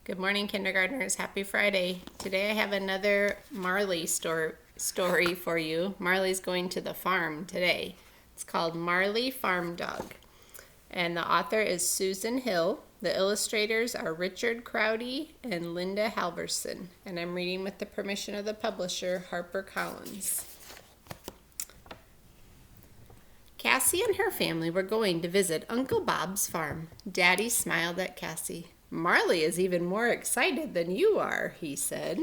Good morning, kindergartners. Happy Friday. Today I have another Marley story for you. Marley's going to the farm today. It's called Marley Farm Dog. And the author is Susan Hill. The illustrators are Richard Crowdy and Linda Halverson. And I'm reading with the permission of the publisher, HarperCollins. Cassie and her family were going to visit Uncle Bob's farm. Daddy smiled at Cassie. Marley is even more excited than you are, he said.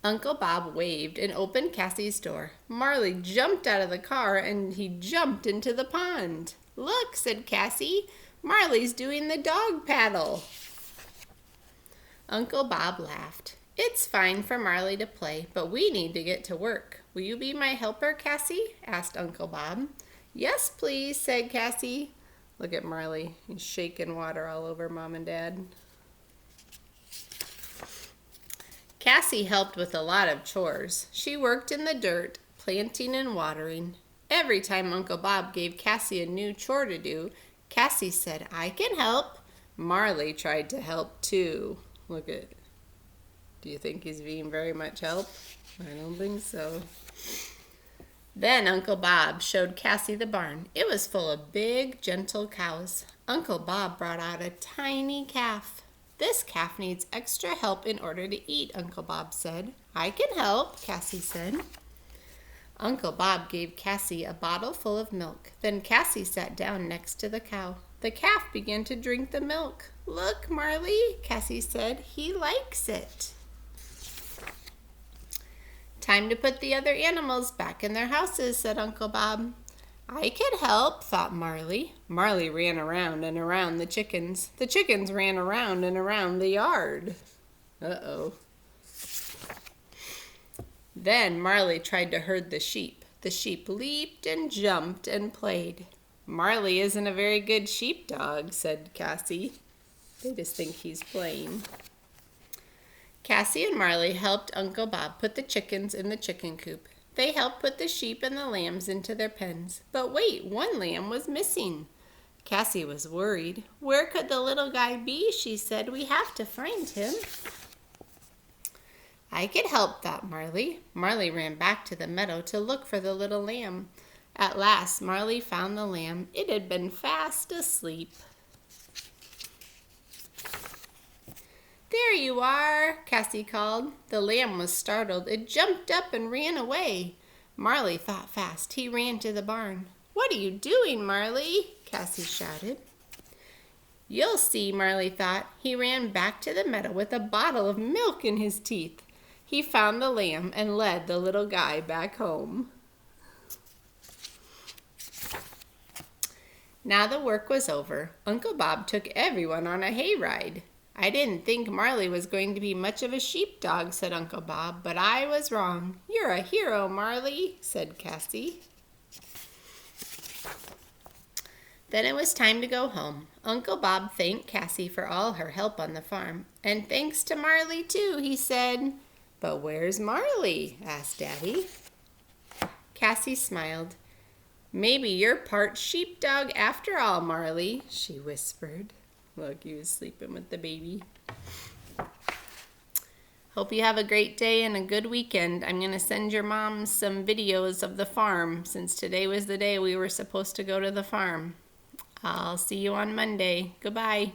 Uncle Bob waved and opened Cassie's door. Marley jumped out of the car and he jumped into the pond. Look, said Cassie, Marley's doing the dog paddle. Uncle Bob laughed. It's fine for Marley to play, but we need to get to work. Will you be my helper, Cassie? Asked Uncle Bob. Yes, please, said Cassie. Look at Marley. He's shaking water all over Mom and Dad. Cassie helped with a lot of chores. She worked in the dirt, planting and watering. Every time Uncle Bob gave Cassie a new chore to do, Cassie said, I can help. Marley tried to help too. Look at, do you think he's being very much help? I don't think so. Then Uncle Bob showed Cassie the barn. It was full of big, gentle cows. Uncle Bob brought out a tiny calf. This calf needs extra help in order to eat, Uncle Bob said. I can help, Cassie said. Uncle Bob gave Cassie a bottle full of milk. Then Cassie sat down next to the cow. The calf began to drink the milk. Look, Marley, Cassie said. He likes it. Time to put the other animals back in their houses, said Uncle Bob. I can help, thought Marley. Marley ran around and around the chickens. The chickens ran around and around the yard. Uh-oh. Then Marley tried to herd the sheep. The sheep leaped and jumped and played. Marley isn't a very good sheepdog, said Cassie. They just think he's playing. Cassie and Marley helped Uncle Bob put the chickens in the chicken coop. They helped put the sheep and the lambs into their pens. But wait, one lamb was missing. Cassie was worried. Where could the little guy be? She said. We have to find him. I could help, thought Marley. Marley ran back to the meadow to look for the little lamb. At last, Marley found the lamb. It had been fast asleep. There you are, Cassie called. The lamb was startled. It jumped up and ran away. Marley thought fast. He ran to the barn. What are you doing, Marley? Cassie shouted. You'll see, Marley thought. He ran back to the meadow with a bottle of milk in his teeth. He found the lamb and led the little guy back home. Now the work was over. Uncle Bob took everyone on a hayride. I didn't think Marley was going to be much of a sheepdog, said Uncle Bob, but I was wrong. You're a hero, Marley, said Cassie. Then it was time to go home. Uncle Bob thanked Cassie for all her help on the farm. And thanks to Marley, too, he said. But where's Marley? Asked Daddy. Cassie smiled. Maybe you're part sheepdog after all, Marley, she whispered. Look, he was sleeping with the baby. Hope you have a great day and a good weekend. I'm going to send your mom some videos of the farm since today was the day we were supposed to go to the farm. I'll see you on Monday. Goodbye.